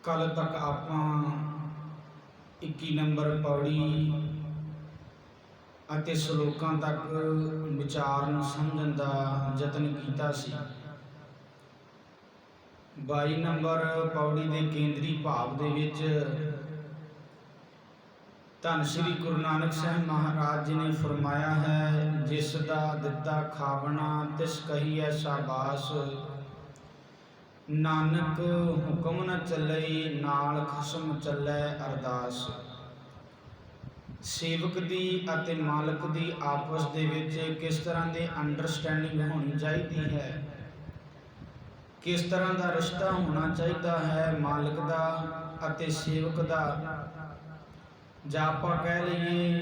कल तक ਆਪਾਂ 21 नंबर पौड़ी ਅਤੇ ਸ਼ਲੋਕਾਂ ਤੱਕ ਵਿਚਾਰ ਨੂੰ ਸਮਝਣ ਦਾ ਯਤਨ ਕੀਤਾ ਸੀ। 22 ਨੰਬਰ ਪੌੜੀ ਦੇ ਕੇਂਦਰੀ ਭਾਵ ਦੇ ਵਿੱਚ ਧੰਨ ਸ਼੍ਰੀ ਗੁਰੂ ਨਾਨਕ ਸਾਹਿਬ ਮਹਾਰਾਜ ਜੀ ਨੇ ਫਰਮਾਇਆ ਹੈ, ਜਿਸ ਦਾ ਦਿੱਤਾ ਖਾਵਣਾ ਤਿਸ ਕਹੀਐ ਸ਼ਾਬਾਸ਼, ਨਾਨਕ ਹੁਕਮ ਨ ਚੱਲਈ ਨਾਲ ਖਸਮ ਚੱਲੈ ਅਰਦਾਸ। ਸੇਵਕ ਦੀ ਅਤੇ ਮਾਲਕ ਦੀ ਆਪਸ ਦੇ ਵਿੱਚ ਕਿਸ ਤਰ੍ਹਾਂ ਦੀ ਅੰਡਰਸਟੈਂਡਿੰਗ ਹੋਣੀ ਚਾਹੀਦੀ ਹੈ, ਕਿਸ ਤਰ੍ਹਾਂ ਦਾ ਰਿਸ਼ਤਾ ਹੋਣਾ ਚਾਹੀਦਾ ਹੈ ਮਾਲਕ ਦਾ ਅਤੇ ਸੇਵਕ ਦਾ। ਜਾਂ ਆਪਾਂ ਕਹਿ ਲਈਏ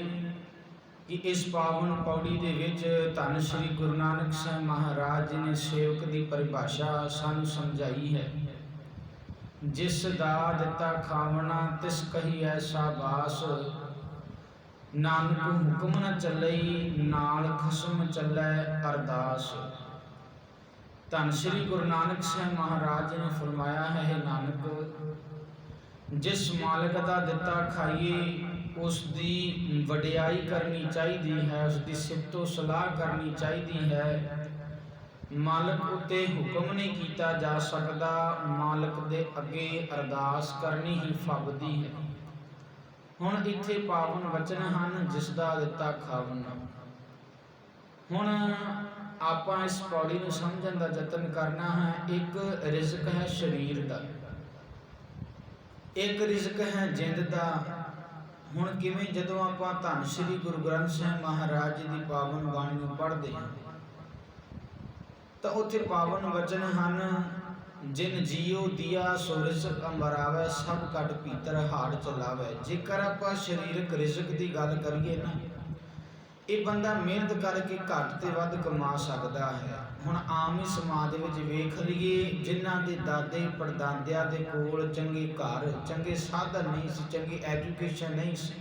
ਕਿ ਇਸ ਪਾਵਨ ਪੌੜੀ ਦੇ ਵਿੱਚ ਧੰਨ ਸ਼੍ਰੀ ਗੁਰੂ ਨਾਨਕ ਸਾਹਿਬ ਮਹਾਰਾਜ ਜੀ ਨੇ ਸੇਵਕ ਦੀ ਪਰਿਭਾਸ਼ਾ ਸਾਨੂੰ ਸਮਝਾਈ ਹੈ। ਜਿਸ ਦਾ ਦਿੱਤਾ ਖਾਵਣਾ ਤਿਸ ਕਹੀਐ ਸ਼ਾਬਾਸ਼, ਨਾਨਕ ਹੁਕਮ ਨ ਚੱਲਈ ਨਾਲ ਖਸਮ ਚੱਲੈ ਅਰਦਾਸ। ਧੰਨ ਸ਼੍ਰੀ ਗੁਰੂ ਨਾਨਕ ਸਾਹਿਬ ਮਹਾਰਾਜ ਜੀ ਨੇ ਫਰਮਾਇਆ ਹੈ, ਨਾਨਕ ਜਿਸ ਮਾਲਕ ਦਾ ਦਿੱਤਾ ਖਾਈਏ ਉਸ ਦੀ ਵਡਿਆਈ ਕਰਨੀ ਚਾਹੀਦੀ ਹੈ, ਉਸ ਦੀ ਸਿਫਤੋ ਸਲਾਹ ਕਰਨੀ ਚਾਹੀਦੀ ਹੈ। ਮਾਲਕ ਉੱਤੇ ਹੁਕਮ ਨਹੀਂ ਕੀਤਾ ਜਾ ਸਕਦਾ, ਮਾਲਕ ਦੇ ਅੱਗੇ ਅਰਦਾਸ ਕਰਨੀ ਹੀ ਫੱਬਦੀ ਹੈ। ਹੁਣ ਇੱਥੇ ਪਾਵਨ ਵਚਨ ਹਨ, ਜਿਸ ਦਾ ਦਿੱਤਾ ਖਾਵਣਾ। ਹੁਣ ਆਪਾਂ ਇਸ ਪੌੜੀ ਨੂੰ ਸਮਝਣ ਦਾ ਯਤਨ ਕਰਨਾ ਹੈ। ਇੱਕ ਰਿਜ਼ਕ ਹੈ ਸਰੀਰ ਦਾ, ਇੱਕ ਰਿਜ਼ਕ ਹੈ ਜਿੰਦ ਦਾ। ਹੁਣ ਕਿਵੇਂ, ਜਦੋਂ ਆਪਾਂ ਧੰਨ ਸ਼੍ਰੀ ਗੁਰੂ ਗ੍ਰੰਥ ਸਾਹਿਬ ਮਹਾਰਾਜ ਜੀ ਦੀ ਪਾਵਨ ਬਾਣੀ ਨੂੰ ਪੜ੍ਹਦੇ ਹਾਂ ਤਾਂ ਉੱਥੇ ਪਾਵਨ ਵਚਨ ਹਨ, ਜਿਨ ਜੀਉ ਦੀਆ ਸੋ ਰਿਜ਼ਕ ਅੰਬਰਾਵੇ, ਸਭ ਕੱਢ ਭੀਤਰ ਹਾੜ ਚਲਾਵੇ। ਜੇਕਰ ਆਪਾਂ ਸਰੀਰਕ ਰਿਜ਼ਕ ਦੀ ਗੱਲ ਕਰੀਏ ਨਾ, ਇਹ ਬੰਦਾ ਮਿਹਨਤ ਕਰਕੇ ਘੱਟ ਤੇ ਵੱਧ ਕਮਾ ਸਕਦਾ ਹੈ। ਹੁਣ ਆਮ ਹੀ ਸਮਾਜ ਵਿੱਚ ਵੇਖ ਲਈਏ, ਜਿਨ੍ਹਾਂ ਦੇ ਦਾਦੇ ਪੜਦਾਦਿਆਂ ਦੇ ਕੋਲ ਚੰਗੇ ਘਰ, ਚੰਗੇ ਸਾਧਨ ਨਹੀਂ ਸੀ, ਚੰਗੀ ਐਜੂਕੇਸ਼ਨ ਨਹੀਂ ਸੀ,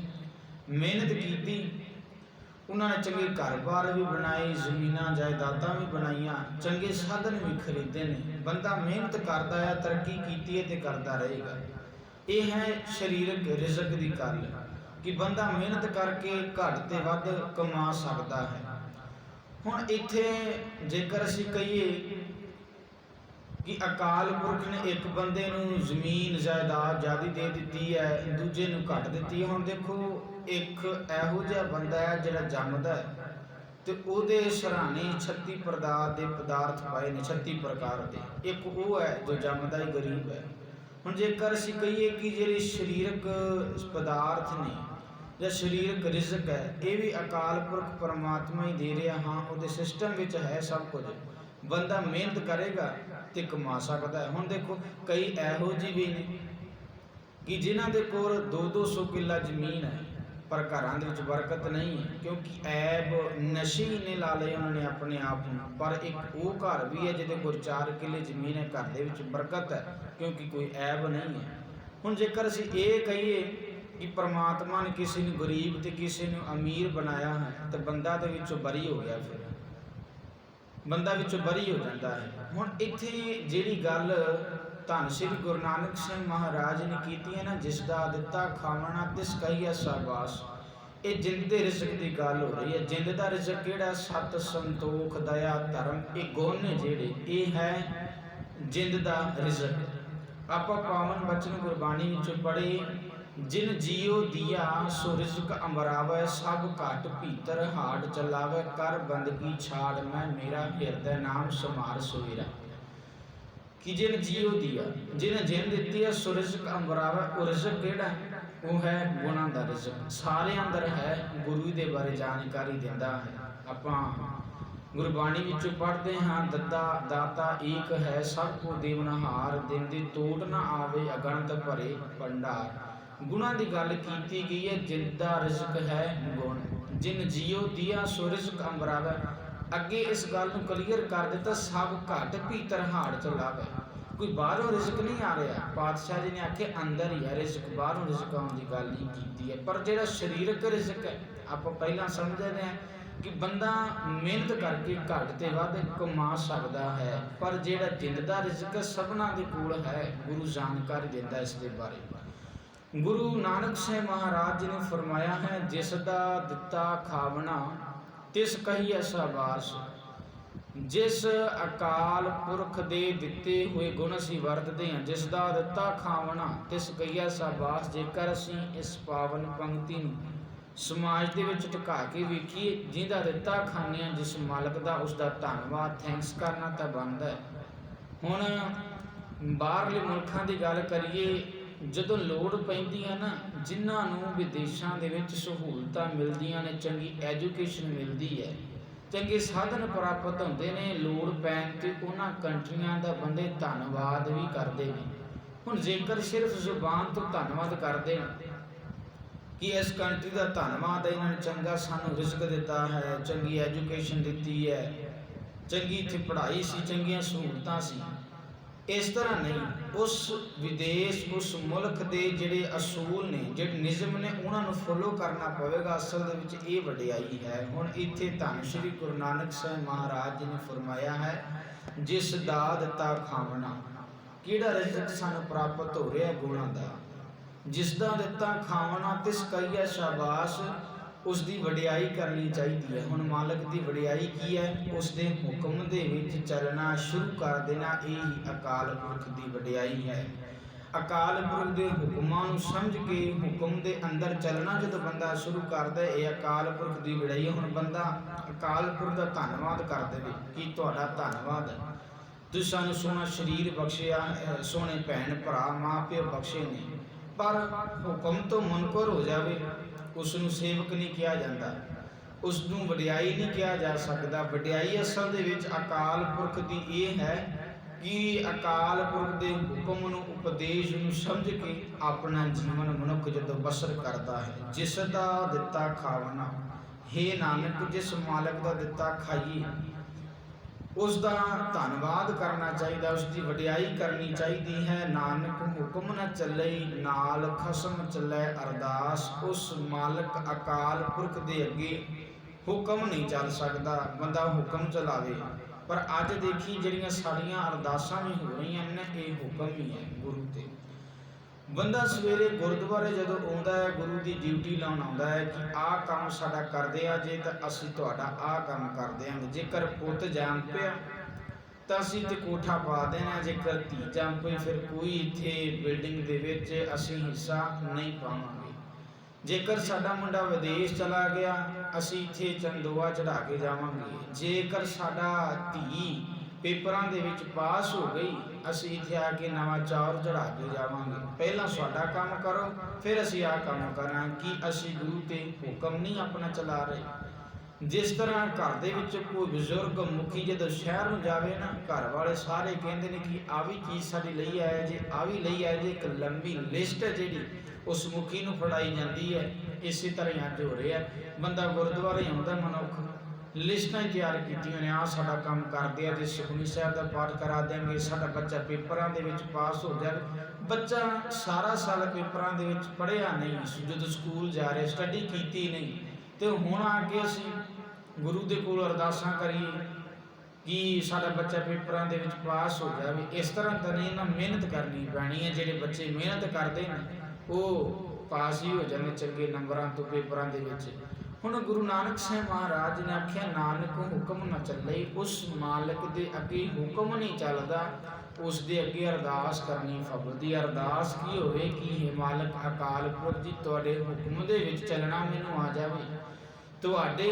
ਮਿਹਨਤ ਕੀਤੀ, ਉਹਨਾਂ ਨੇ ਚੰਗੇ ਘਰ-ਬਾਰ ਵੀ ਬਣਾਏ, ਜ਼ਮੀਨਾਂ ਜਾਇਦਾਦਾਂ ਵੀ ਬਣਾਈਆਂ, ਚੰਗੇ ਸਾਧਨ ਵੀ ਖਰੀਦੇ ਨੇ। ਬੰਦਾ ਮਿਹਨਤ ਕਰਦਾ ਹੈ, ਤਰੱਕੀ ਕੀਤੀ ਹੈ ਤੇ ਕਰਦਾ ਰਹੇਗਾ। ਇਹ ਹੈ ਸਰੀਰਕ ਰਿਜ਼ਕ ਦੀ ਗੱਲ ਕਿ ਬੰਦਾ ਮਿਹਨਤ ਕਰਕੇ ਘੱਟ ਤੇ ਵੱਧ ਕਮਾ ਸਕਦਾ ਹੈ। ਹੁਣ ਇੱਥੇ ਜੇਕਰ ਅਸੀਂ ਕਹੀਏ ਕਿ ਅਕਾਲ ਪੁਰਖ ਨੇ ਇੱਕ ਬੰਦੇ ਨੂੰ ਜ਼ਮੀਨ ਜਾਇਦਾਦ ਜ਼ਿਆਦਾ ਦੇ ਦਿੱਤੀ ਹੈ, ਦੂਜੇ ਨੂੰ ਘੱਟ ਦਿੱਤੀ ਹੈ। ਹੁਣ ਦੇਖੋ, ਇੱਕ ਇਹੋ ਜਿਹਾ ਬੰਦਾ ਹੈ ਜਿਹੜਾ ਜੰਮਦਾ ਹੈ ਤੇ ਉਹਦੇ ਸਰਾਣੇ 36 ਪ੍ਰਕਾਰ ਦੇ ਪਦਾਰਥ ਪਾਏ ਨੇ, 36 ਪ੍ਰਕਾਰ ਦੇ। ਇੱਕ ਉਹ ਹੈ ਜੋ ਜੰਮਦਾ ਹੀ ਗਰੀਬ ਹੈ। ਹੁਣ ਜੇਕਰ ਅਸੀਂ ਕਹੀਏ ਕਿ ਜਿਹੜੇ ਸਰੀਰਕ ਪਦਾਰਥ ਨੇ ਜਾਂ ਸਰੀਰਕ ਰਿਜ਼ਕ ਹੈ, ਇਹ ਵੀ ਅਕਾਲ ਪੁਰਖ ਪਰਮਾਤਮਾ ਹੀ ਦੇ ਰਿਹਾ। ਹਾਂ, ਉਹਦੇ ਸਿਸਟਮ ਵਿੱਚ ਹੈ ਸਭ ਕੁਝ, ਬੰਦਾ ਮਿਹਨਤ ਕਰੇਗਾ ਤੇ ਕਮਾ ਸਕਦਾ ਹੈ। ਹੁਣ ਦੇਖੋ, ਕਈ ਇਹੋ ਜਿਹੇ ਵੀ ਨੇ ਕਿ ਜਿਨ੍ਹਾਂ ਦੇ ਕੋਲ 200-200 ਕਿੱਲਾ ਜ਼ਮੀਨ ਹੈ ਪਰ ਘਰਾਂ ਦੇ ਵਿੱਚ ਬਰਕਤ ਨਹੀਂ ਹੈ, ਕਿਉਂਕਿ ਐਬ ਨਸ਼ੇ ਨੇ ਲਾ ਲਏ ਉਹਨਾਂ ਨੇ ਆਪਣੇ ਆਪ ਨੂੰ। ਪਰ ਇੱਕ ਉਹ ਘਰ ਵੀ ਹੈ ਜਿਹਦੇ ਕੋਲ 4 ਕਿੱਲੇ ਜ਼ਮੀਨ ਹੈ, ਘਰ ਦੇ ਵਿੱਚ ਬਰਕਤ ਹੈ, ਕਿਉਂਕਿ ਕੋਈ ਐਬ ਨਹੀਂ ਹੈ। ਹੁਣ ਜੇਕਰ ਅਸੀਂ ਇਹ ਕਹੀਏ ਕਿ ਪਰਮਾਤਮਾ ਨੇ ਕਿਸੇ ਨੂੰ ਗਰੀਬ ਤੇ ਕਿਸੇ ਨੂੰ ਅਮੀਰ ਬਣਾਇਆ ਹੈ ਤਾਂ ਬੰਦਾ ਦੇ ਵਿੱਚੋਂ ਬਰੀ ਹੋ ਗਿਆ, ਫਿਰ ਬੰਦਾ ਵਿੱਚੋਂ ਬਰੀ ਹੋ ਜਾਂਦਾ ਹੈ। ਹੁਣ ਇੱਥੇ ਜਿਹੜੀ ਗੱਲ ਧੰਨ ਸ਼੍ਰੀ ਗੁਰੂ ਨਾਨਕ ਸਾਹਿਬ ਮਹਾਰਾਜ ਨੇ ਕੀਤੀ ਹੈ ਨਾ, ਜਿਸ ਦਾ ਦਿੱਤਾ ਖਾਵਣਾ ਤਿਸ ਕਹੀਐ ਸ਼ਾਬਾਸ਼, ਇਹ ਜਿੰਦ ਦੇ ਰਿਜ਼ਕ ਦੀ ਗੱਲ ਹੋ ਰਹੀ ਹੈ। ਜਿੰਦ ਦਾ ਰਿਜ਼ਕ ਕਿਹੜਾ? ਸਤ, ਸੰਤੋਖ, ਦਇਆ, ਧਰਮ, ਇਹ ਗੁਣ ਨੇ ਜਿਹੜੇ, ਇਹ ਹੈ ਜਿੰਦ ਦਾ ਰਿਜ਼ਕ। ਆਪਾਂ ਪਾਵਨ ਬਚਨ ਗੁਰਬਾਣੀ ਵਿੱਚੋਂ ਪੜ੍ਹੇ, ਜਿਨ ਜੀਉ ਦੀਆ ਸੋ ਰਿਜ਼ਕ ਅੰਬਰਾਵੇ, ਸਭ ਘਟ ਭੀਤਰ ਹਾੜ ਚਲਾਵੇ, ਕਰ ਬੰਦਗੀ ਛਾੜ ਮੈਂ ਮੇਰਾ ਹਿਰਦੈ ਨਾਮ ਸਮਾਰ ਸੋਇਰਾ। ਕਿ ਜਿਨ ਜੀਉ ਦੀਆ, ਜਿਹਨੇ ਜਿਨ ਦਿੱਤੀ ਹੈ, ਸੋ ਰਿਜ਼ਕ ਅੰਬਰਾਵੇ, ਉਹ ਰਿਜ਼ਕ ਕਿਹੜਾ? ਉਹ ਹੈ ਗੁਣਾਂ ਦਾ ਰਿਜ਼ਕ। ਸਾਰੇ ਅੰਦਰ ਹੈ, ਗੁਰੂ ਦੇ ਬਾਰੇ ਜਾਣਕਾਰੀ ਦਿੰਦਾ ਹੈ। ਆਪਾਂ ਗੁਰਬਾਣੀ ਵਿੱਚੋਂ ਪੜ੍ਹਦੇ ਹਾਂ, ਦੱਦਾ ਦਾਤਾ ਏਕ ਹੈ, ਸਭ ਕੋ ਦੇਵਨਹਾਰ, ਦਿਨ ਦੀ ਤੋਟ ਨਾ ਆਵੇ, ਅਗਣਤ ਭਰੇ ਭੰਡਾਰ। ਗੁਣਾਂ ਦੀ ਗੱਲ ਕੀਤੀ ਗਈ ਹੈ, ਜਿੰਦਾ ਰਿਜ਼ਕ ਹੈ ਗੁਣ। ਜਿਨ ਜੀਉ ਦੀਆ ਸੋ ਰਿਜ਼ਕ ਅੰਬਰਾਵੇ, ਅੱਗੇ ਇਸ ਗੱਲ ਨੂੰ ਕਲੀਅਰ ਕਰ ਦਿੱਤਾ, ਸਭ ਘਟ ਭੀਤਰ ਹਾੜ ਚਲਾਵੇ। ਕੋਈ ਬਾਹਰੋਂ ਰਿਜ਼ਕ ਨਹੀਂ ਆ ਰਿਹਾ। ਪਾਤਸ਼ਾਹ ਜੀ ਨੇ ਆਖਿਆ ਅੰਦਰ ਹੀ ਹੈ ਰਿਜ਼ਕ, ਬਾਹਰੋਂ ਰਿਜ਼ਕ ਆਉਣ ਦੀ ਗੱਲ ਨਹੀਂ ਕੀਤੀ ਹੈ। ਪਰ ਜਿਹੜਾ ਸਰੀਰਕ ਰਿਜ਼ਕ ਹੈ, ਆਪਾਂ ਪਹਿਲਾਂ ਸਮਝਦੇ ਹਾਂ कि बंदा मेहनत करके घट ते वध कमा सकता है, पर जिहड़ा जिंद दा रिज़क सबना दे कोल है, गुरु जानकारी दिंदा इस दे बारे। गुरु नानक साहिब महाराज जी ने फरमाया है, जिस दा दिता खावना तिस कहिए शाबाश। जिस अकाल पुरख दे दिते हुए गुण असीं वरतदे हां, जिस दा दिता खावना तिस कहिए शाबाश। जेकर असीं इस पावन पंक्ति नूं समाज ਦੇ ਵਿੱਚ ਟਿਕਾ ਕੇ ਵੇਖੀਏ, ਜਿਹਦਾ ਦਿੱਤਾ ਖਾਂਦੇ ਹਾਂ ਜਿਸ ਮਾਲਕ ਦਾ, ਉਸ ਦਾ ਧੰਨਵਾਦ ਥੈਂਕਸ ਕਰਨਾ ਤਾਂ ਬਣਦਾ ਹੈ। ਹੁਣ ਬਾਹਰਲੇ ਮੁਲਕਾਂ ਦੀ ਗੱਲ ਕਰੀਏ, ਜਦੋਂ ਲੋੜ ਪੈਂਦੀ ਹੈ ਨਾ, ਜਿਨ੍ਹਾਂ ਨੂੰ ਵਿਦੇਸ਼ਾਂ ਦੇ ਵਿੱਚ ਸਹੂਲਤਾਂ ਮਿਲਦੀਆਂ ਨੇ, ਚੰਗੀ ਐਜੂਕੇਸ਼ਨ ਮਿਲਦੀ ਹੈ, ਚੰਗੇ ਸਾਧਨ ਪ੍ਰਾਪਤ ਹੁੰਦੇ ਨੇ, ਲੋੜ ਪੈਣ 'ਤੇ ਉਹਨਾਂ ਕੰਟਰੀਆਂ ਦਾ ਬੰਦੇ ਧੰਨਵਾਦ ਵੀ ਕਰਦੇ ਨੇ। ਹੁਣ ਜੇਕਰ ਸਿਰਫ ਜ਼ੁਬਾਨ ਤੋਂ ਧੰਨਵਾਦ ਕਰਦੇ ਨੇ कि इस कंट्री का धन्यवाद है, इन्होंने चंगा सानू रिज़क दिता है, चंगी एजुकेशन दी है, चंगी इत्थे पढ़ाई सी, चंगियां सहूलतां सी, इस तरह नहीं। उस विदेश उस मुल्क के जिहड़े असूल ने, जिहड़े निज़म ने, उन्होंने फॉलो करना पवेगा। असल दे विच ये वडियाई है। हुण इत्थे धन श्री गुरु नानक साहिब महाराज जी ने फरमाया है, जिस दा दिता खावना, किहड़ा रिज़क सानू प्राप्त हो रहा है गुणां दा, जिस दा दिता खावना तिस कहिए शाबाश। उसकी वडियाई करनी चाहिए है। हुण मालक की वडियाई की है, उसके हुक्म दे विच चलना शुरू कर देना, यही अकाल पुरख की वडियाई है। अकाल पुरख के हुक्मां नूं समझ के हुक्म के अंदर चलना जो बंदा शुरू करता है, ये अकाल पुरख की वडियाई है। हुण बंदा अकाल पुरख का धन्नवाद कर दे कि तुहाडा धन्नवाद है, तुसीं सानूं सोहना शरीर बख्शिया, सोहने भैन भरा माँ प्यो बख्शे ने, पर हुक्म तो मुनकर हो जाए उसनूं सेवक नहीं कहा जाता, उसनूं वडियाई नहीं कहा जा सकता। वडियाई असल दे विच अकाल पुरख की ये है कि अकाल पुरख के हुक्म नूं उपदेश नूं समझ के अपना जीवन मनुख जदों बसर करता है। जिस दा दिता खावना, हे नानक जिस मालक का दिता खाइए, उसका धन्नवाद करना चाहिए, उसकी वडियाई करनी चाहिए है। नानक हुक्म न चले नाल खसम चले अरदास। उस मालक अकाल पुरख के अगे हुक्म नहीं चल सकता, बंदा हुक्म चलावे। पर अज देखी जिहड़ियां साड़ियां अरदासां भी हो रही हैं, ये हुक्म ही है गुरु ते। बंदा सवेरे गुरुद्वारे जदों आउंदा है, गुरु की ड्यूटी लाउण आउंदा है कि आ काम साडा करदे आ जे तां असीं तुहाडा आ काम कर देंगे। जेकर पुੱਤ जाम पिया तां असीं ते कोठा पा देना, जेकर धी जाम पई फिर कोई इत्थे बिल्डिंग दे विच असीं हिस्सा नहीं पावांगे। जेकर साडा मुंडा विदेश चला गया, असीं इत्थे चंदोआ चढ़ा के जावांगे। जेकर साडा धी पेपरां दे विच पास हो गई, असीं इत्थे आके नवां चौर चढ़ा के जावांगे। पहला साडा काम करो, फिर असीं आ काम करांगे। कि असीं गुरु ते हुक्म नहीं अपना चला रहे। जिस तरह घर दे विच कोई बजुर्ग मुखी जदों शहर नूं जावे ना, घर वाले सारे कहंदे ने कि आ भी चीज़ साडी लई आए जे, आ भी लई आए जे। एक लंबी लिस्ट है जिहड़ी उस मुखी नूं फड़ाई जाती है। इसी तरह अज हो रहा है, बंदा गुरुद्वारे आउंदा मनुख लिस्टां तैयार कीतियां ने, आ साडा काम करदे आ, जे सुखमनी साहिब दा पाठ करा देंगे, साडा बच्चा पेपरां दे विच पास हो जाए। बच्चा सारा साल पेपरां दे विच पढ़िया नहीं, जदों स्कूल जा रहे स्टडी कीती नहीं, तो हुण आके असीं गुरु दे कोल अरदासां करिए कि साडा बच्चा पेपरां दे विच पास हो जाए। इस तरह तो नहीं ना, मेहनत करनी पैनी है। जिहड़े बच्चे मेहनत करते हैं वो पास ही हो जाने चंगे नंबरां तो पेपरां दे विच। हुण गुरु नानक साहिब महाराज ने आख्या, नानक हुक्म न चले। उस मालक के अगे हुक्म नहीं चलता, उसके अगे अरदास करनी फबदी। अरदास की होवे कि हे मालक अकाल पुरख जी, तुहाडे हुक्म दे विच चलना मैनूं आ जावे, तुहाडे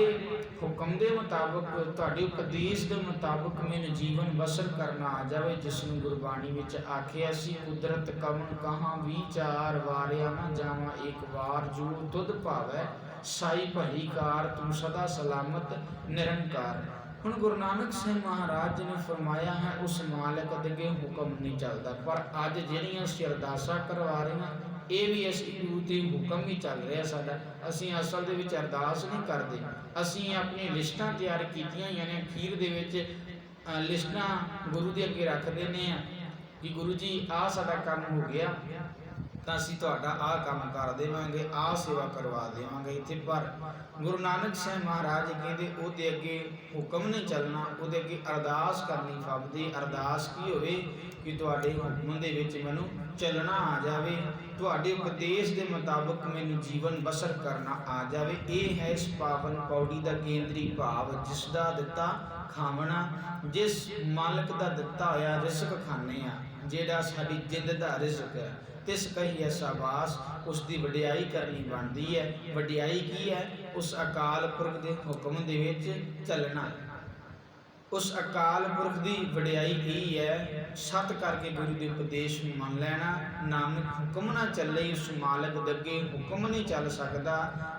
हुक्म के मुताबिक, तुहाडे उपदेश के मुताबिक मैनूं जीवन बसर करना आ जाए। जिसनूं गुरबाणी विच आखिया सी, कुदरत कवन कहाँ विचार, वारिया न जावां एक बार, जो तुध भावै साई भली कार, तुम सदा सलामत निरंकार। हुण गुरु नानक साहिब महाराज जी ने फरमाया है, उस मालक अगे हुक्म नहीं चलता। पर अज जिहड़ियां असीं अरदासां करवा रहे हैं, ये भी असीं गुरु ते हुक्म ही चल रहा साडा। असीं असल दे विच अरदास नहीं करते, असीं अपनी लिस्टां तैयार कीतियां होईयां ने। अखीर दे विच लिस्टां गुरु दे अगे रख दिंदे आ कि गुरु जी आ साडा काम हो गया ਤਾਂ ਅਸੀਂ ਤੁਹਾਡਾ ਆਹ ਕੰਮ ਕਰ ਦੇਵਾਂਗੇ, ਆਹ ਸੇਵਾ ਕਰਵਾ ਦੇਵਾਂਗੇ ਇੱਥੇ। ਪਰ ਗੁਰੂ ਨਾਨਕ ਸਾਹਿਬ ਮਹਾਰਾਜ ਕਹਿੰਦੇ ਉਹਦੇ ਅੱਗੇ ਹੁਕਮ ਨਹੀਂ ਚੱਲਣਾ, ਉਹਦੇ ਅੱਗੇ ਅਰਦਾਸ ਕਰਨੀ ਫਬਦੀ। ਅਰਦਾਸ ਕੀ ਹੋਵੇ ਕਿ ਤੁਹਾਡੇ ਹੁਕਮ ਦੇ ਵਿੱਚ ਮੈਨੂੰ ਚੱਲਣਾ ਆ ਜਾਵੇ, ਤੁਹਾਡੇ ਉਪਦੇਸ਼ ਦੇ ਮੁਤਾਬਕ ਮੈਨੂੰ ਜੀਵਨ ਬਸਰ ਕਰਨਾ ਆ ਜਾਵੇ। ਇਹ ਹੈ ਇਸ ਪਾਵਨ ਪੌੜੀ ਦਾ ਕੇਂਦਰੀ ਭਾਵ, ਜਿਸ ਦਾ ਦਿੱਤਾ ਖਾਵਣਾ, ਜਿਸ ਮਾਲਕ ਦਾ ਦਿੱਤਾ ਹੋਇਆ ਰਿਜ਼ਕ ਖਾਂਦੇ ਆ, ਜਿਹੜਾ ਸਾਡੀ ਜਿੰਦ ਦਾ ਰਿਜ਼ਕ ਹੈ, ਤਿਸ ਕਹੀਏ ਸ਼ਾਬਾਸ਼। ਉਸ ਦੀ ਵਡਿਆਈ ਕਰਨੀ ਬਣਦੀ ਹੈ। ਵਡਿਆਈ ਕੀ ਹੈ? ਉਸ ਅਕਾਲ ਪੁਰਖ ਦੇ ਹੁਕਮ ਦੇ ਵਿੱਚ ਚੱਲਣਾ। ਉਸ ਅਕਾਲ ਪੁਰਖ ਦੀ ਵਡਿਆਈ ਇਹ ਹੈ, ਸਤ ਕਰਕੇ ਗੁਰੂ ਦੇ ਉਪਦੇਸ਼ ਨੂੰ ਮੰਨ ਲੈਣਾ। ਨਾਨਕ ਹੁਕਮ ਨਾ ਚੱਲੇ, ਉਸ ਮਾਲਕ ਦੇ ਅੱਗੇ ਹੁਕਮ ਨਹੀਂ ਚੱਲ ਸਕਦਾ,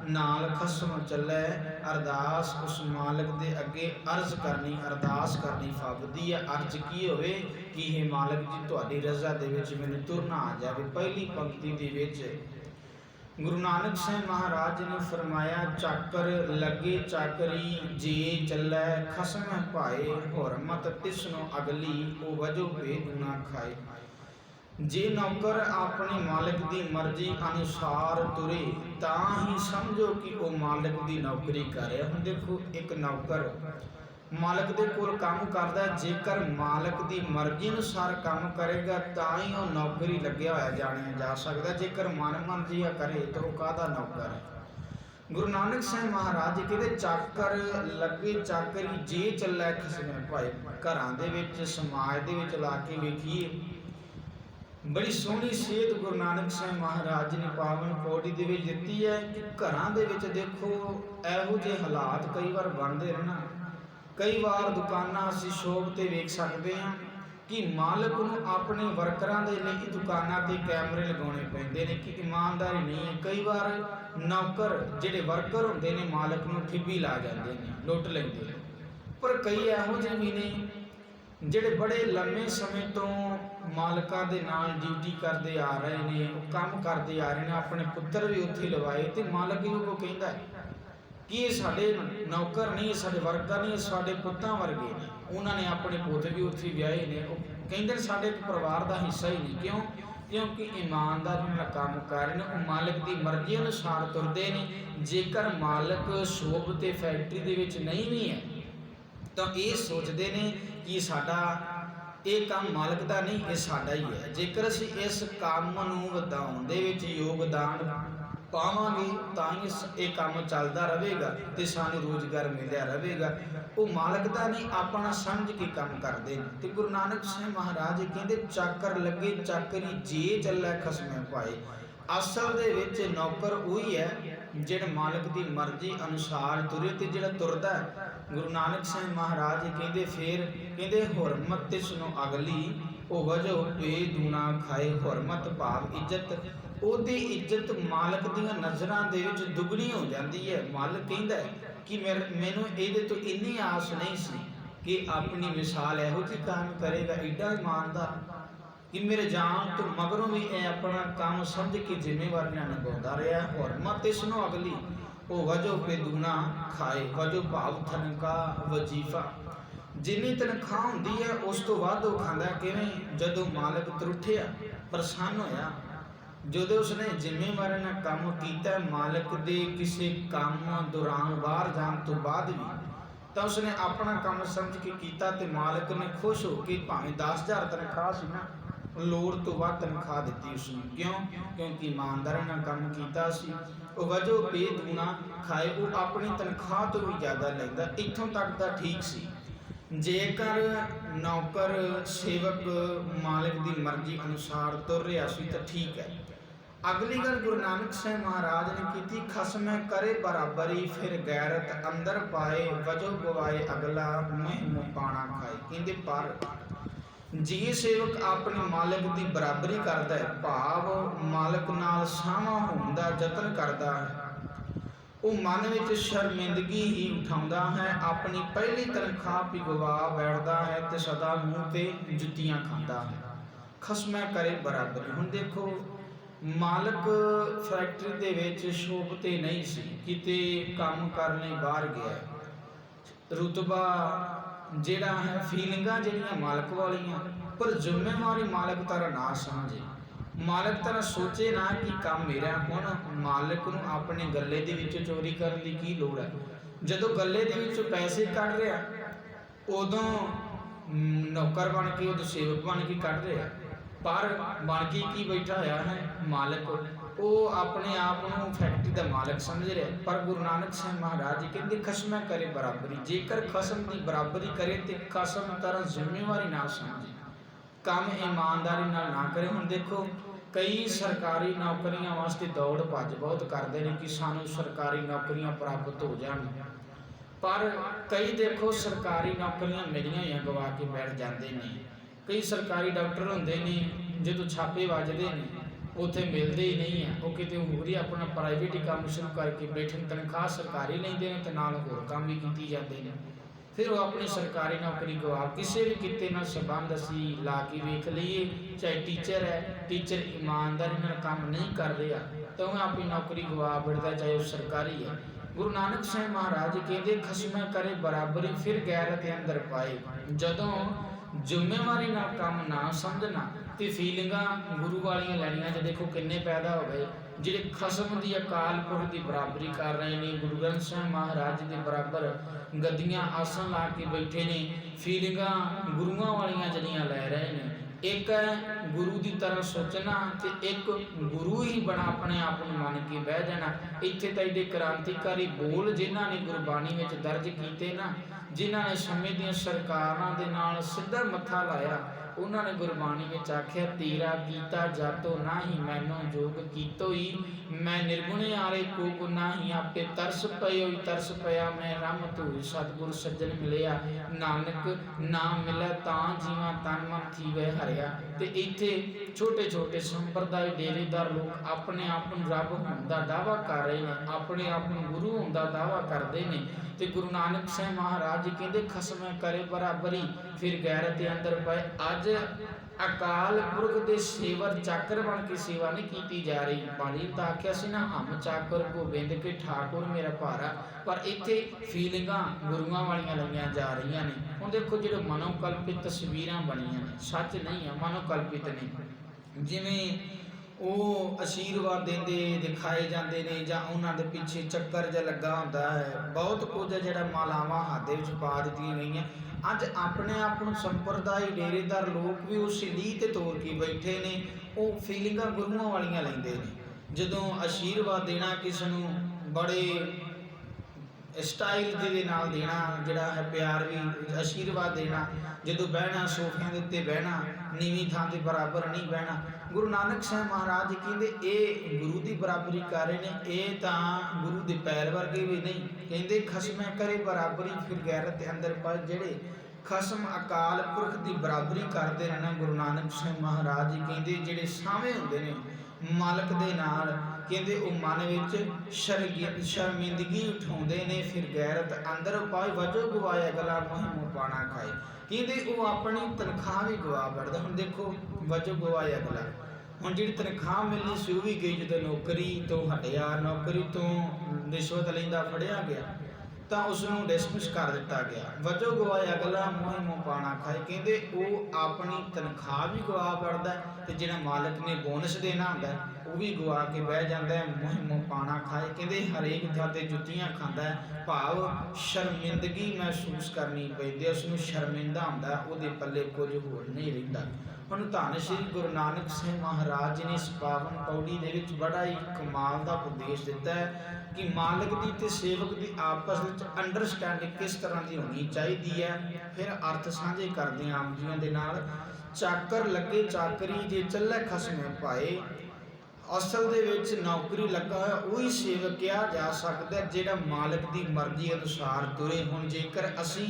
ਨਾਲ ਖਸਮ ਚੱਲੇ। ਅਰਦਾਸ ਉਸ ਮਾਲਕ ਦੇ ਅੱਗੇ ਅਰਜ਼ ਕਰਨੀ, ਅਰਦਾਸ ਕਰਨੀ ਫਬਦੀ ਹੈ। ਅਰਜ਼ ਕੀ ਹੋਵੇ ਕਿ ਇਹ ਮਾਲਕ ਜੀ ਤੁਹਾਡੀ ਰਜ਼ਾ ਦੇ ਵਿੱਚ ਮੈਨੂੰ ਤੁਰਨਾ ਆ ਜਾਵੇ। ਪਹਿਲੀ ਪੰਕਤੀ ਦੇ ਵਿੱਚ ਗੁਰੂ ਨਾਨਕ ਸਾਹਿਬ ਮਹਾਰਾਜ ਨੇ ਫਰਮਾਇਆ, ਚਾਕਰ ਲੱਗੇ ਚਾਕਰੀ ਜੇ ਚੱਲੈ ਖਸਮ ਭਾਏ, ਹੁਰਮਤ ਤਿਸਨੋ ਅਗਲੀ ਉਹ ਵਜੋ ਭੇਦ ਨਾ ਖਾਏ। ਜੇ ਨੌਕਰ ਆਪਣੇ ਮਾਲਕ ਦੀ ਮਰਜ਼ੀ ਅਨੁਸਾਰ ਤੁਰੇ ਤਾਂ ਹੀ ਸਮਝੋ ਕਿ ਉਹ ਮਾਲਕ ਦੀ ਨੌਕਰੀ ਕਰ ਰਿਹਾ। ਹੁਣ ਦੇਖੋ, ਇੱਕ ਨੌਕਰ ਮਾਲਕ ਦੇ ਕੋਲ ਕੰਮ ਕਰਦਾ, ਜੇਕਰ ਮਾਲਕ ਦੀ ਮਰਜ਼ੀ ਅਨੁਸਾਰ ਕੰਮ ਕਰੇਗਾ ਤਾਂ ਹੀ ਉਹ ਨੌਕਰੀ ਲੱਗਿਆ ਹੋਇਆ ਜਾਣਿਆ ਜਾ ਸਕਦਾ। ਜੇਕਰ ਮਨ ਮਰਜ਼ੀ ਕਰੇ ਤਾਂ ਉਹ ਕਾਹਦਾ ਨੌਕਰ ਹੈ। ਗੁਰੂ ਨਾਨਕ ਸਾਹਿਬ ਮਹਾਰਾਜ ਕਹਿੰਦੇ, ਚਾਕਰ ਲੱਗੇ ਚਾਕਰੀ ਜੇ ਚੱਲੇ ਖਸਮੇ ਭਾਏ। ਘਰਾਂ ਦੇ ਵਿੱਚ, ਸਮਾਜ ਦੇ ਵਿੱਚ ਲਾ ਕੇ ਵੇਖੀਏ, ਬੜੀ ਸੋਹਣੀ ਸੇਧ ਗੁਰੂ ਨਾਨਕ ਸਾਹਿਬ ਮਹਾਰਾਜ ਨੇ ਪਾਵਨ ਪੌੜੀ ਦੇ ਵਿੱਚ ਦਿੱਤੀ ਹੈ ਕਿ ਘਰਾਂ ਦੇ ਵਿੱਚ ਦੇਖੋ ਇਹੋ ਜਿਹੇ ਹਾਲਾਤ ਕਈ ਵਾਰ ਬਣਦੇ ਰਹਿਣਾ। ਕਈ ਵਾਰ ਦੁਕਾਨਾਂ ਅਸੀਂ ਸ਼ੋਪ ਤੇ ਵੇਖ ਸਕਦੇ ਹਾਂ ਕਿ ਮਾਲਕ ਨੂੰ ਆਪਣੇ ਵਰਕਰਾਂ ਦੇ ਲਈ ਦੁਕਾਨਾਂ ਤੇ ਕੈਮਰੇ ਲਗਾਉਣੇ ਪੈਂਦੇ ਨੇ ਕਿ ਇਮਾਨਦਾਰੀ ਨਹੀਂ ਹੈ। ਕਈ ਵਾਰ ਨੌਕਰ ਜਿਹੜੇ ਵਰਕਰ ਹੁੰਦੇ ਨੇ ਮਾਲਕ ਨੂੰ ਠਿੱਬੀ ਲਾ ਜਾਂਦੇ ਨੇ, ਲੁੱਟ ਲੈਂਦੇ ਨੇ। ਪਰ ਕਈ ਇਹੋ ਜਿਹੇ ਵੀ ਨੇ ਜਿਹੜੇ ਬੜੇ ਲੰਮੇ ਸਮੇਂ ਤੋਂ ਮਾਲਕਾਂ ਦੇ ਨਾਲ ਡਿਊਟੀ ਕਰਦੇ ਆ ਰਹੇ ਨੇ, ਉਹ ਕੰਮ ਕਰਦੇ ਆ ਰਹੇ ਨੇ, ਆਪਣੇ ਪੁੱਤਰ ਵੀ ਉੱਥੇ ਲਵਾਏ, ਤੇ ਮਾਲਕ ਹੀ ਉਹ ਕਹਿੰਦਾ ਕਿ ਇਹ ਸਾਡੇ ਨੌਕਰ ਨਹੀਂ, ਸਾਡੇ ਵਰਕਰ ਨਹੀਂ, ਸਾਡੇ ਪੁੱਤਾਂ ਵਰਗੇ ਨੇ। ਉਹਨਾਂ ਨੇ ਆਪਣੇ ਪੁੱਤ ਵੀ ਉੱਥੇ ਵਿਆਹੇ ਨੇ। ਉਹ ਕਹਿੰਦੇ ਸਾਡੇ ਪਰਿਵਾਰ ਦਾ ਹਿੱਸਾ ਹੀ ਨਹੀਂ। ਕਿਉਂ? ਕਿਉਂਕਿ ਇਮਾਨਦਾਰੀ ਨਾਲ ਕੰਮ ਕਰ ਰਹੇ ਨੇ, ਉਹ ਮਾਲਕ ਦੀ ਮਰਜ਼ੀ ਅਨੁਸਾਰ ਤੁਰਦੇ ਨੇ। ਜੇਕਰ ਮਾਲਕ ਸ਼ੋਪ ਤੇ ਫੈਕਟਰੀ ਦੇ ਵਿੱਚ ਨਹੀਂ ਵੀ ਹੈ ਤਾਂ ਇਹ ਸੋਚਦੇ ਨੇ ਕਿ ਸਾਡਾ ਇਹ ਕੰਮ ਮਾਲਕ ਦਾ ਨਹੀਂ, ਇਹ ਸਾਡਾ ਹੀ ਹੈ। ਜੇਕਰ ਅਸੀਂ ਇਸ ਕੰਮ ਨੂੰ ਵਧਾਉਣ ਦੇ ਵਿੱਚ ਯੋਗਦਾਨ ਪਾਵਾਂਗੇ ਤਾਂ ਹੀ ਇਹ ਕੰਮ ਚੱਲਦਾ ਰਹੇਗਾ ਤੇ ਸਾਨੂੰ ਰੋਜ਼ਗਾਰ ਮਿਲਿਆ ਰਹੇਗਾ। ਉਹ ਮਾਲਕ ਦਾ ਨਹੀਂ, ਆਪਣਾ ਸਮਝ ਕੇ ਕੰਮ ਕਰਦੇ ਨੇ। ਤੇ ਗੁਰੂ ਨਾਨਕ ਸਾਹਿਬ ਮਹਾਰਾਜ ਕਹਿੰਦੇ, ਚਾਕਰ ਲੱਗੇ ਚਾਕਰੀ ਜੇ ਚੱਲੇ ਖਸਮੇ ਭਾਏ। ਅਸਲ ਦੇ ਵਿੱਚ ਨੌਕਰ ਉਹੀ ਹੈ ਜਿਹੜਾ ਮਾਲਕ ਦੀ ਮਰਜ਼ੀ ਅਨੁਸਾਰ ਤੁਰੇ ਤੇ ਜਿਹੜਾ ਤੁਰਦਾ। ਗੁਰੂ ਨਾਨਕ ਸਾਹਿਬ ਮਹਾਰਾਜ ਕਹਿੰਦੇ, ਫੇਰ ਕਹਿੰਦੇ ਹੁਰਮਤ ਤਿਸਨੋ ਅਗਲੀ ਉਹ ਵਜੋ ਪੇ ਦੂਣਾ ਖਾਏ। ਹੁਰਮਤ ਭਾਵ ਇੱਜ਼ਤ, ਉਹਦੀ ਇੱਜ਼ਤ ਮਾਲਕ ਦੀਆਂ ਨਜ਼ਰਾਂ ਦੇ ਵਿੱਚ ਦੁੱਗਣੀ ਹੋ ਜਾਂਦੀ ਹੈ। ਮਾਲਕ ਕਹਿੰਦਾ ਕਿ ਮੈਨੂੰ ਇਹਦੇ ਤੋਂ ਇੰਨੀ ਆਸ ਨਹੀਂ ਸੀ ਕਿ ਆਪਣੀ ਮਿਸਾਲ ਇਹੋ ਜਿਹੀ ਕਾਇਮ ਕਰੇਗਾ, ਏਡਾ ਇਮਾਨਦਾਰ ਕਿ ਮੇਰੇ ਜਾਣ ਤੋਂ ਮਗਰੋਂ ਵੀ ਇਹ ਆਪਣਾ ਕੰਮ ਸਮਝ ਕੇ ਜ਼ਿੰਮੇਵਾਰੀਆਂ ਨਿਭਾਉਂਦਾ ਰਿਹਾ। ਹੁਰਮਤ ਇਸਨੂੰ ਅਗਲੀ ਉਹ ਵਜੋ ਪੇ ਦੂਣਾ ਖਾਏ। ਵਜੋ ਭਾਵ ਤਨਖਾਹ, ਵਜੀਫਾ। ਜਿੰਨੀ ਤਨਖਾਹ ਹੁੰਦੀ ਹੈ ਉਸ ਤੋਂ ਵੱਧ ਉਹ ਖਾਂਦਾ। ਕਿਵੇਂ? ਜਦੋਂ ਮਾਲਕ ਤਰੁੱਠਿਆ, ਪ੍ਰਸੰਨ ਹੋਇਆ, ਜਦੋਂ ਉਸਨੇ ਜ਼ਿੰਮੇਵਾਰੀ ਨਾਲ ਕੰਮ ਕੀਤਾ, ਮਾਲਕ ਦੇ ਕਿਸੇ ਕੰਮ ਦੌਰਾਨ ਬਾਹਰ ਜਾਣ ਤੋਂ ਬਾਅਦ ਵੀ, ਤਾਂ ਉਸਨੇ ਆਪਣਾ ਕੰਮ ਸਮਝ ਕੇ ਕੀਤਾ ਤੇ ਮਾਲਕ ਨੇ ਖੁਸ਼ ਹੋ ਕੇ ਭਾਵੇਂ 10,000 ਤਨਖਾਹ ਸੀ ਨਾ, ਲੋੜ ਤੋਂ ਵੱਧ ਤਨਖਾਹ ਦਿੱਤੀ ਉਸਨੂੰ। ਕਿਉਂ? ਕਿਉਂਕਿ ਇਮਾਨਦਾਰੀ ਨਾਲ ਕੰਮ ਕੀਤਾ ਸੀ। ਉਹ ਵਜੋ ਪੇ ਦੂਣਾ ਖਾਏ, ਉਹ ਆਪਣੀ ਤਨਖਾਹ ਤੋਂ ਵੀ ਜ਼ਿਆਦਾ ਲੈਂਦਾ। ਇੱਥੋਂ ਤੱਕ ਤਾਂ ਠੀਕ ਸੀ। ਜੇਕਰ ਨੌਕਰ ਸੇਵਕ ਮਾਲਕ ਦੀ ਮਰਜ਼ੀ ਅਨੁਸਾਰ ਤੁਰ ਰਿਹਾ ਸੀ ਤਾਂ ਠੀਕ ਹੈ। ਅਗਲੀ ਗੱਲ ਗੁਰੂ ਨਾਨਕ ਸਾਹਿਬ ਮਹਾਰਾਜ ਨੇ ਕੀਤੀ, ਖਸਮੇ ਕਰੇ ਬਰਾਬਰੀ ਫਿਰ ਗੈਰਤ ਅੰਦਰ ਪਾਏ। ਵਜੋ ਗਵਾਏ ਅਗਲਾ ਮਹਿ ਪਾਣਾ ਖਾਏ। ਕਹਿੰਦੇ ਪਰ ਜੇ ਸੇਵਕ ਆਪਣੇ ਮਾਲਕ ਦੀ ਬਰਾਬਰੀ ਕਰਦਾ ਹੈ, ਭਾਵ ਮਾਲਕ ਨਾਲ ਸਾਂਝਾ ਹੋਣ ਦਾ ਯਤਨ ਕਰਦਾ ਹੈ, ਉਹ ਮਨ ਵਿੱਚ ਸ਼ਰਮਿੰਦਗੀ ਹੀ ਉਠਾਉਂਦਾ ਹੈ, ਆਪਣੀ ਪਹਿਲੀ ਤਨਖਾਹ ਵੀ ਗਵਾ ਬੈਠਦਾ ਹੈ ਤੇ ਸਦਾ ਮੂੰਹ ਤੇ ਜੁੱਤੀਆਂ ਖਾਂਦਾ ਹੈ। ਖਸਮੇ ਕਰੇ ਬਰਾਬਰੀ। ਹੁਣ ਦੇਖੋ, ਮਾਲਕ ਫੈਕਟਰੀ ਦੇ ਵਿੱਚ ਸ਼ੋਪ ਤੇ ਨਹੀਂ ਸੀ, ਕਿਤੇ ਕੰਮ ਕਰਨ ਲਈ ਬਾਹਰ ਗਿਆ। ਰੁਤਬਾ ਜਿਹੜਾ ਹੈ, ਫੀਲਿੰਗਾਂ ਜਿਹੜੀਆਂ ਮਾਲਕ ਵਾਲੀਆਂ, पर जिम्मेवारी मालिक तरह ना समझे, मालिक तरह सोचे ना कि काम मेरा। हुण मालिक नूं अपने गले दे विचों चोरी करन दी की लोड़ है? जदों गले दे विचों पैसे कढ रिहा उदों नौकर बन के, उदों सेवक बन के कढ रिहा, पर बन के की बैठा होया है मालिक। वो अपने आप को फैक्ट्री का मालिक समझ रहा है। पर गुरु नानक साहब महाराज जी कहते खसम करे बराबरी। जेकर खसम की बराबरी करे तो खसम तरह जिम्मेवारी ना समझे, काम ईमानदारी ना करे। हुण देखो कई सरकारी नौकरियां वास्ते दौड़ भज बहुत करते हैं कि सानू सरकारी नौकरियां प्राप्त हो जान, पर कई देखो सरकारी नौकरियां मिलियां हुई गवा के बैठ जाते हैं। कई सरकारी डॉक्टर होंगे ने जो छापे वजते हैं उत्थे मिलते ही नहीं है, वो कितने होर ही अपना प्राइवेट ही काम शुरू करके बैठे, तनख्वाह सरकारी लेंदे ने तो नाल होर काम भी कीते जाते हैं। फिर वो अपनी सरकारी नौकरी गवा किसी भी किते नाल संबंध असी ला के वेख लीए, चाहे टीचर है, टीचर ईमानदारी नाल काम नहीं कर रहा तो वह अपनी नौकरी गवा बैठता, चाहे वह सरकारी है। गुरु नानक साहब महाराज कहते खसम करे बराबरी फिर गैरत अंदर पाए। जदों जिम्मेवारी ना काम ना समझना तो फीलिंगा गुरु वालियां लैनियां जो देखो किन्ने पैदा हो गए, जिहड़े खसम की अकाल पुरख की बराबरी कर रहे हैं, गुरु ग्रंथ साहब महाराज के बराबर गद्दियां आसन ला के बैठे ने, फीलिंगा गुरुआं वालियां जड़ियां लै रहे हैं। एक है गुरु की तरह सोचना तो एक गुरु ही बना अपने आप को मन के बह जाना। इत्थे तो एडे क्रांतिकारी बोल जिन्हों ने गुरबाणी में दर्ज किए ना, जिन्होंने समय दी सरकारां दे नाल सीधा मत्था लाया, उन्होंने गुरबाणी में आख्या तेरा कीता जातो ना ही मैनों जोग कीतो ही, मैं निर्गुणे आले को ना ही आपे तरस पयो तरस पया, मैं रम तू सतगुर सज्जन मिलिया, नानक नाम मिले तां जीवा तन मन थीवे हरिया। ते इत्थे छोटे छोटे संप्रदाय डेरेदार लोग अपने आप को रब होने का दावा कर रहे हैं, अपने आप को गुरु होने का दावा करते हैं। तो गुरु नानक साहब महाराज जी कहते खसम करे बराबरी फिर गैरत अंदर पाए। अज अकाल पुरख के सेवर चाकर बन के सेवा नहीं की जा रही। बाणी तो आख्या से ना हम चाकर गोबिंद के ठाकुर मेरा भारा, पर इत्थे फीलिंगां गुरुआं वालियां लईयां जा रही ने। हुण देखो जो मनोकल्पित तस्वीरां बनियां ने सच नहीं है, मनोकल्पित ने। जिवें वो आशीर्वाद देंदे दिखाए जाते हैं जां उन्हां दे पिछे चक्कर जिहा लगा हुंदा है, बहुत कुछ जिहड़ा मालावां हत्थ दे विच पा दित्तियां गईयां। अज अपने आप को संप्रदाय डेरेदार लोग भी उस लीह ते तोड़ के बैठे ने, वो फीलिंगां गुरुआं वालियां लैंदे ने। जदों आशीर्वाद देना किसी नूं बड़े स्टाइल दे नाल देना, जिहड़ा है प्यार भी आशीर्वाद देना, जदों बहना सोफियां दे उत्ते बहना, नीवीं थां दे बराबर नहीं बहना। गुरु नानक साहब महाराज जी कहते ये गुरु की बराबरी कर रहे हैं, ये तो गुरु के पैर वर्गे भी नहीं। कहते खसम करे बराबरी फिर गैरत अंदर पर जेड़े खसम अकाल पुरख की बराबरी करते रहना। गुरु नानक साहब महाराज जी कहते जेड़े सावे होंदे ने मालक दे नाल, कहते वो मन में शर्मिंदगी उठाते हैं, फिर गैरत अंदर पाए वजो गवाया गला मुँह पाना खाए। कहते वो अपनी तनख्वाह भी गवा बैठता। हम देखो वजो गवाया गला, हम जी तनख्वाह मिलनी सी भी गई, जो नौकरी तो हटिया, नौकरी तो रिश्वत लेंदा फड़िया गया तो उसनों डिसमिस कर दिता गया, वजो गवाया गला मुँह पाना खाए। कहते वो अपनी तनख्वाह भी गवा बैठता है, तो जिन्हें मालिक ने बोनस देना होंगे वो भी गवा के बह जाता है, मुँह पाना खाए। कहते हरेक थां ते जुत्तियां खाता है, भाव शर्मिंदगी महसूस करनी पैंदी है, उसनूं शर्मिंदा होंदा, उहदे पल्ले कुछ होर नहीं रहिंदा। हुण धन श्री गुरु नानक साहब महाराज जी ने इस पावन पौड़ी दे विच बड़ा ही कमाल का उपदेश दिता है कि मालिक की ते सेवक की आपस में अंडरस्टैंडिंग किस तरह की होनी चाहिए है। फिर अर्थ साझे करते हैं आम जियां दे नाल। चाकर लगे चाकरी जे चले खसम पाए, असल दे विच नौकरी लगा है वही सेवक कहा जा सकता है जिहड़ा मालिक की मर्जी अनुसार तुरे। हुण जेकर असी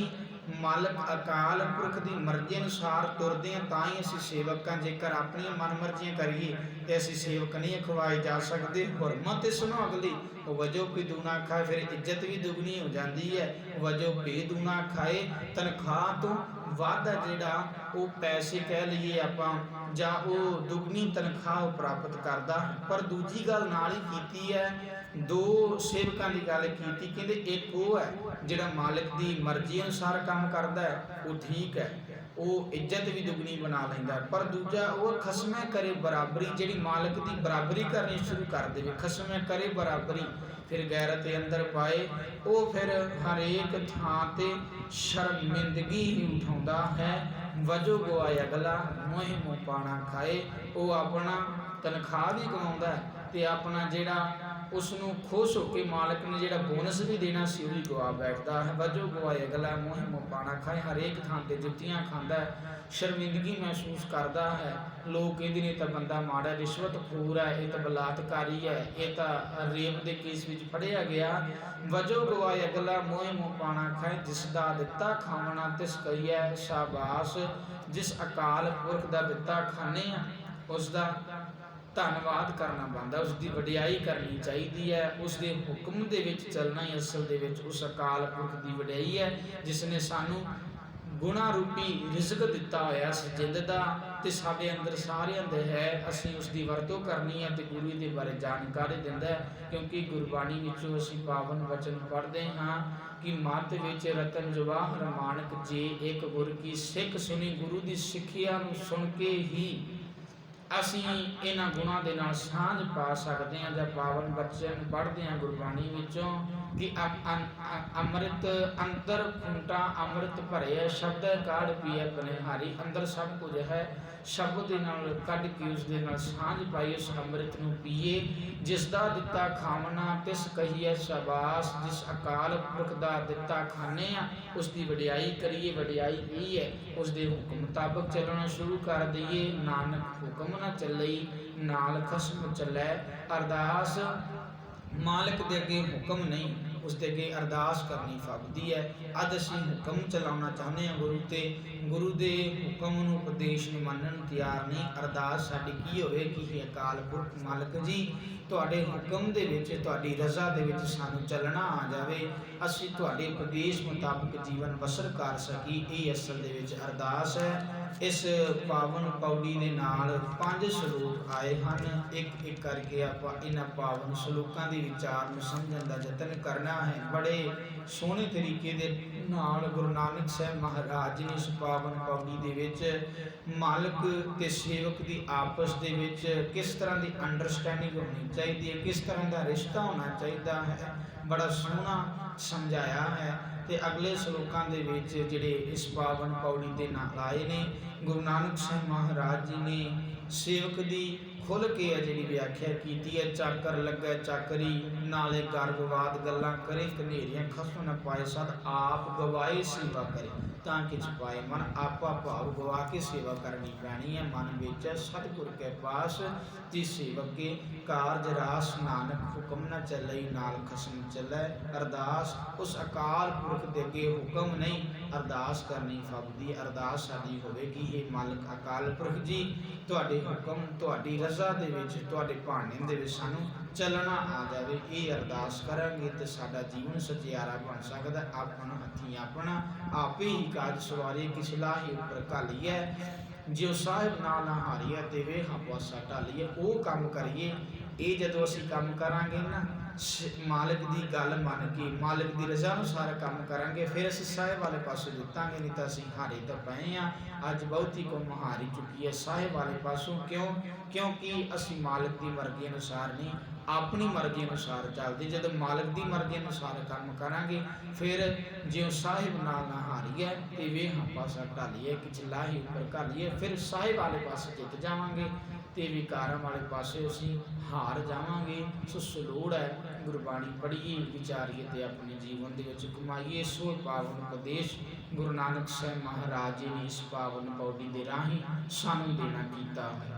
मालिक अकाल पुरख की मर्जी अनुसार तुरते हैं तो ही असी सेवक हाँ, जेकर अपनी मन मर्जियां करिए तो असी सेवक नहीं अखवाए जा सकते। हुरमत सुनो अगली वजो भी दूना खाए, फिर इज्जत भी दुगनी हो जाती है। वजो भी दूना खाए, तनख्वाह तो वाधा जिहड़ा वो पैसे कह लीए आपां जां वो दुगनी तनख्वाह प्राप्त करता। पर दूजी गल नाल ही कीती है, दो सेवकां की गल की। कहते एक वो है जिहड़ा मालिक की मर्जी अनुसार काम करता है, वो ठीक है, ਉਹ ਇੱਜ਼ਤ ਵੀ ਦੁੱਗਣੀ ਬਣਾ ਲੈਂਦਾ। ਪਰ ਦੂਜਾ ਉਹ ਖਸਮੇ ਕਰੇ ਬਰਾਬਰੀ, ਜਿਹੜੀ ਮਾਲਕ ਦੀ ਬਰਾਬਰੀ ਕਰਨੀ ਸ਼ੁਰੂ ਕਰ ਦੇਵੇ, ਖਸਮੇ ਕਰੇ ਬਰਾਬਰੀ, ਫਿਰ ਗੈਰਤ ਅੰਦਰ ਪਾਏ, ਉਹ ਫਿਰ ਹਰੇਕ ਥਾਂ ਤੇ ਸ਼ਰਮਿੰਦਗੀ ਹੀ ਉਠਾਉਂਦਾ ਹੈ। ਵਜੋ ਗਵਾਏ ਅਗਲਾ ਮੋਹਿ ਮੋ ਪਾਣਾ ਖਾਏ, ਉਹ ਆਪਣਾ ਤਨਖਾਹ ਵੀ ਕਮਾਉਂਦਾ ਤੇ ਆਪਣਾ ਜਿਹੜਾ ਉਸ ਨੂੰ ਖੁਸ਼ ਹੋ ਕੇ ਮਾਲਕ ਨੇ ਜਿਹੜਾ ਬੋਨਸ ਵੀ ਦੇਣਾ ਸੀ ਉਹ ਵੀ ਗਵਾ ਬੈਠਦਾ ਹੈ। ਵਜੋ ਗਵਾਏ ਅਗਲਾ ਮੋਹਿ ਮੋ ਪਾਣਾ ਖਾਏ, ਹਰੇਕ ਥਾਂ ਤੇ ਜੁੱਤੀਆਂ ਖਾਂਦਾ, ਸ਼ਰਮਿੰਦਗੀ ਮਹਿਸੂਸ ਕਰਦਾ ਹੈ। ਲੋਕ ਕਹਿੰਦੇ ਨੇ ਤਾਂ ਬੰਦਾ ਮਾੜਾ, ਰਿਸ਼ਵਤਖੋਰ ਹੈ, ਇਹ ਤਾਂ ਬਲਾਤਕਾਰੀ ਹੈ, ਇਹ ਤਾਂ ਰੇਪ ਦੇ ਕੇਸ ਵਿੱਚ ਫੜਿਆ ਗਿਆ। ਵਜੋ ਗਵਾਏ ਅਗਲਾ ਮੋਹਿ ਮੋ ਪਾਣਾ ਖਾਏ, ਜਿਸ ਦਾ ਦਿੱਤਾ ਖਾਵਣਾ ਤਿਸ ਕਹੀਐ ਸ਼ਾਬਾਸ਼, ਜਿਸ ਅਕਾਲ ਪੁਰਖ ਦਾ ਦਿੱਤਾ ਖਾਂਦੇ ਆ ਉਸ ਦਾ ਧੰਨਵਾਦ ਕਰਨਾ ਬਣਦਾ, ਉਸ ਦੀ ਵਡਿਆਈ ਕਰਨੀ ਚਾਹੀਦੀ ਹੈ, ਉਸ ਦੇ ਹੁਕਮ ਦੇ ਵਿੱਚ ਚੱਲਣਾ ਹੀ ਅਸਲ ਦੇ ਵਿੱਚ ਉਸ ਅਕਾਲ ਪੁਰਖ ਦੀ ਵਡਿਆਈ ਹੈ, ਜਿਸ ਨੇ ਸਾਨੂੰ ਗੁਣਾ ਰੂਪੀ ਰਿਜ਼ਕ ਦਿੱਤਾ ਹੋਇਆ ਸਜਿੰਦ ਦਾ ਤੇ ਸਾਡੇ ਅੰਦਰ ਸਾਰਿਆਂ ਦੇ ਹੈ। ਅਸੀਂ ਉਸ ਦੀ ਵਰਤੋਂ ਕਰਨੀ ਹੈ ਤੇ ਗੁਰੂ ਦੇ ਬਾਰੇ ਜਾਣਕਾਰੀ ਦਿੰਦਾ ਹੈ, ਕਿਉਂਕਿ ਗੁਰਬਾਣੀ ਵਿੱਚੋਂ ਅਸੀਂ ਪਾਵਨ ਵਚਨ ਪੜ੍ਹਦੇ ਹਾਂ ਕਿ ਮੱਧ ਵਿੱਚ ਰਤਨ ਜਵਾਹਰ ਮਾਣਕ, ਜੇ ਇੱਕ ਗੁਰ ਕੀ ਸਿੱਖ ਸੁਣੀ, ਗੁਰੂ ਦੀ ਸਿੱਖਿਆ ਨੂੰ ਸੁਣ ਕੇ ਹੀ ਅਸੀਂ ਇਹਨਾਂ ਗੁਣਾਂ ਦੇ ਨਾਲ ਸਾਂਝ ਪਾ ਸਕਦੇ ਹਾਂ। ਜਾਂ ਪਾਵਨ ਬਚਨ ਪੜ੍ਹਦੇ ਹਾਂ ਗੁਰਬਾਣੀ ਵਿੱਚੋਂ ਕਿ ਅੰਮ੍ਰਿਤ ਅੰਦਰ ਖੁੰਟਾ ਅੰਮ੍ਰਿਤ ਭਰਿਆ, ਸ਼ਬਦ ਕਾਢ ਪੀਏ ਬਨਿਹਾਰੀ, ਅੰਦਰ ਸਭ ਕੁਝ ਹੈ, ਸ਼ਬਦ ਦੇ ਨਾਲ ਕੱਢ ਕੇ ਉਸ ਦੇ ਨਾਲ ਸਾਂਝ ਪਾਈ, ਉਸ ਅੰਮ੍ਰਿਤ ਨੂੰ ਪੀਏ। ਜਿਸ ਦਾ ਦਿੱਤਾ ਖਾਵਣਾ ਤਿਸ ਕਹੀਏ ਸ਼ਾਬਾਸ਼, ਜਿਸ ਅਕਾਲ ਪੁਰਖ ਦਾ ਦਿੱਤਾ ਖਾਂਦੇ ਆ ਉਸ ਦੀ ਵਡਿਆਈ ਕਰੀਏ। ਵਡਿਆਈ ਇਹ ਹੈ ਉਸ ਦੇ ਹੁਕਮ ਮੁਤਾਬਕ ਚੱਲਣਾ ਸ਼ੁਰੂ ਕਰ ਦਈਏ। ਨਾਨਕ ਹੁਕਮ ਨਾ ਚੱਲਈ ਨਾਲ ਖਸਮ ਚੱਲੈ, ਅਰਦਾਸ ਮਾਲਕ ਦੇ ਅੱਗੇ ਹੁਕਮ ਨਹੀਂ, ਉਸ ਦੇ ਅੱਗੇ ਅਰਦਾਸ ਕਰਨੀ ਫਬਦੀ ਹੈ। ਅੱਜ ਅਸੀਂ ਹੁਕਮ ਚਲਾਉਣਾ ਚਾਹੁੰਦੇ ਹਾਂ ਗੁਰੂ ਤੇ, ਗੁਰੂ ਦੇ ਹੁਕਮ ਨੂੰ ਉਪਦੇਸ਼ ਨੂੰ ਮੰਨਣ ਨੂੰ ਤਿਆਰ ਨਹੀਂ। ਅਰਦਾਸ ਸਾਡੀ ਕੀ ਹੋਵੇ ਕਿ ਅਕਾਲ ਪੁਰਖ ਮਾਲਕ ਜੀ ਤੁਹਾਡੇ ਹੁਕਮ ਦੇ ਵਿੱਚ, ਤੁਹਾਡੀ ਰਜ਼ਾ ਦੇ ਵਿੱਚ ਸਾਨੂੰ ਚੱਲਣਾ ਆ ਜਾਵੇ, ਅਸੀਂ ਤੁਹਾਡੇ ਉਪਦੇਸ਼ ਮੁਤਾਬਕ ਜੀਵਨ ਬਸਰ ਕਰ ਸਕੀ। ਇਹ ਅਸਲ ਦੇ ਵਿੱਚ ਅਰਦਾਸ ਹੈ। ਇਸ ਪਾਵਨ ਪੌੜੀ ਦੇ ਨਾਲ 5 ਸ਼ਲੋਕ ਆਏ ਹਨ, ਇੱਕ ਇੱਕ ਕਰਕੇ ਆਪਾਂ ਇਹਨਾਂ ਪਾਵਨ ਸ਼ਲੋਕਾਂ ਦੇ ਵਿਚਾਰ ਨੂੰ ਸਮਝਣ ਦਾ ਯਤਨ ਕਰਨਾ ਹੈ। ਬੜੇ ਸੋਹਣੇ ਤਰੀਕੇ ਦੇ ਨਾਲ ਗੁਰੂ ਨਾਨਕ ਸਾਹਿਬ ਮਹਾਰਾਜ ਜੀ ਨੇ ਇਸ ਪਾਵਨ ਪੌੜੀ ਦੇ ਵਿੱਚ ਮਾਲਕ ਤੇ ਸੇਵਕ ਦੀ ਆਪਸ ਦੇ ਵਿੱਚ ਕਿਸ ਤਰ੍ਹਾਂ ਦੀ ਅੰਡਰਸਟੈਂਡਿੰਗ ਹੋਣੀ ਚਾਹੀਦੀ ਹੈ, ਕਿਸ ਤਰ੍ਹਾਂ ਦਾ ਰਿਸ਼ਤਾ ਹੋਣਾ ਚਾਹੀਦਾ ਹੈ, ਬੜਾ ਸੋਹਣਾ ਸਮਝਾਇਆ ਹੈ। ਤੇ ਅਗਲੇ ਸ਼ਲੋਕਾਂ ਦੇ ਵਿੱਚ ਜਿਹੜੇ ਇਸ ਪਾਵਨ ਪੌੜੀ ਦੇ ਨਾਲ ਆਏ ਨੇ, ਗੁਰੂ ਨਾਨਕ ਸਾਹਿਬ ਮਹਾਰਾਜ ਜੀ ਨੇ ਸੇਵਕ ਦੀ ਖੁੱਲ੍ਹ ਕੇ ਹੈ ਜਿਹੜੀ ਵਿਆਖਿਆ ਕੀਤੀ ਹੈ। ਚਾਕਰ ਲੱਗੇ ਚਾਕਰੀ ਨਾਲੇ ਗਰਭਵਾਦ ਗੱਲਾਂ ਕਰੇ, ਕਨੇਰੀਆਂ ਖਸਮ ਨ ਪਾਏ ਸਦ ਆਪ ਗਵਾਏ ਸੇਵਾ ਕਰੇ, ਤਾਂ ਕਿਛ ਪਾਏ ਮਨ ਆਪਾ ਭਾਵ ਗਵਾ ਕੇ ਸੇਵਾ ਕਰਨੀ ਪੈਣੀ ਹੈ। ਮਨ ਵਿੱਚ ਸਤਿਗੁਰ ਕੇ ਪਾਸ ਜੀ ਸੇਵਕ ਕੇ ਕਾਰਜ ਰਾਸ, ਨਾਨਕ ਹੁਕਮ ਨ ਚੱਲਈ ਨਾਲ ਖਸਮ ਚੱਲੈ। ਅਰਦਾਸ ਉਸ ਅਕਾਲ ਪੁਰਖ ਦੇ ਅੱਗੇ ਹੁਕਮ ਨਹੀਂ, ਅਰਦਾਸ ਕਰਨੀ ਫਬਦੀ। ਅਰਦਾਸ ਸਾਡੀ ਹੋਵੇ ਕਿ ਇਹ ਮਾਲਕ ਅਕਾਲ ਪੁਰਖ ਜੀ ਤੁਹਾਡੇ ਹੁਕਮ, ਤੁਹਾਡੀ ਰਜ਼ਾ ਦੇ ਵਿੱਚ, ਤੁਹਾਡੇ ਭਾਣੇ ਦੇ ਵਿੱਚ ਸਾਨੂੰ ਚੱਲਣਾ ਆ ਜਾਵੇ। ਇਹ ਅਰਦਾਸ ਕਰਾਂਗੇ ਤੇ ਸਾਡਾ ਜੀਵਨ ਸਚਿਆਰਾ ਬਣ ਸਕਦਾ। ਆਪਣਾ ਹੱਥੀਂ ਆਪਣਾ ਆਪੇ ਹੀ ਕਾਜ ਸਵਾਰੇ, ਕਿਸ ਲਾਹੀ ਉੱਪਰ ਘਾਲੀਏ, ਜਿਉ ਸਾਹਿਬ ਨਾਲ ਹਾਰੀਏ ਤੇ ਵੇ ਹਪਾਸਾ ਢਾਲੀਏ। ਉਹ ਕੰਮ ਕਰੀਏ। ਇਹ ਜਦੋਂ ਅਸੀਂ ਕੰਮ ਕਰਾਂਗੇ ਨਾ, ਮਾਲਕ ਦੀ ਗੱਲ ਮੰਨ ਕੇ ਮਾਲਕ ਦੀ ਰਜ਼ਾ ਅਨੁਸਾਰ ਕੰਮ ਕਰਾਂਗੇ, ਫਿਰ ਅਸੀਂ ਸਾਹਿਬ ਵਾਲੇ ਪਾਸੋਂ ਜਿੱਤਾਂਗੇ, ਨਹੀਂ ਤਾਂ ਅਸੀਂ ਹਾਰੇ ਤਾਂ ਪਏ ਹਾਂ। ਅੱਜ ਬਹੁਤੀ ਕੌਮ ਹਾਰੀ ਚੁੱਕੀ ਹੈ ਸਾਹਿਬ ਵਾਲੇ ਪਾਸੋਂ। ਕਿਉਂ? ਕਿਉਂਕਿ ਅਸੀਂ ਮਾਲਕ ਦੀ ਮਰਜ਼ੀ ਅਨੁਸਾਰ ਨਹੀਂ, ਆਪਣੀ ਮਰਜ਼ੀ ਅਨੁਸਾਰ ਚੱਲਦੇ। ਜਦੋਂ ਮਾਲਕ ਦੀ ਮਰਜ਼ੀ ਅਨੁਸਾਰ ਕੰਮ ਕਰਾਂਗੇ, ਫਿਰ ਜਿਉਂ ਸਾਹਿਬ ਨਾਲ ਨਾ ਹਾਰੀਏ ਤੇ ਵੇ ਪਾਸਾ ਢਾਲੀਏ, ਕਿਛ ਲਾਹੀ ਉੱਪਰ ਘਾਲੀਏ, ਫਿਰ ਸਾਹਿਬ ਵਾਲੇ ਪਾਸੇ ਜਿੱਤ ਜਾਵਾਂਗੇ ਤੇ ਵਿਕਾਰਾਂ ਵਾਲੇ ਪਾਸੇ ਅਸੀਂ ਹਾਰ ਜਾਵਾਂਗੇ। ਸੋ ਸਲੋੜ ਹੈ ਗੁਰਬਾਣੀ ਪੜ੍ਹੀਏ, ਵਿਚਾਰੀਏ ਤੇ ਆਪਣੇ ਜੀਵਨ ਦੇ ਵਿੱਚ ਕਮਾਈਏ। ਸੋ ਪਾਵਨ ਉਪਦੇਸ਼ ਗੁਰੂ ਨਾਨਕ ਸਾਹਿਬ ਮਹਾਰਾਜ ਜੀ ਨੇ ਇਸ ਪਾਵਨ ਪੌੜੀ ਦੇ ਰਾਹੀਂ ਸਾਨੂੰ ਦੇਣਾ ਕੀਤਾ ਹੈ।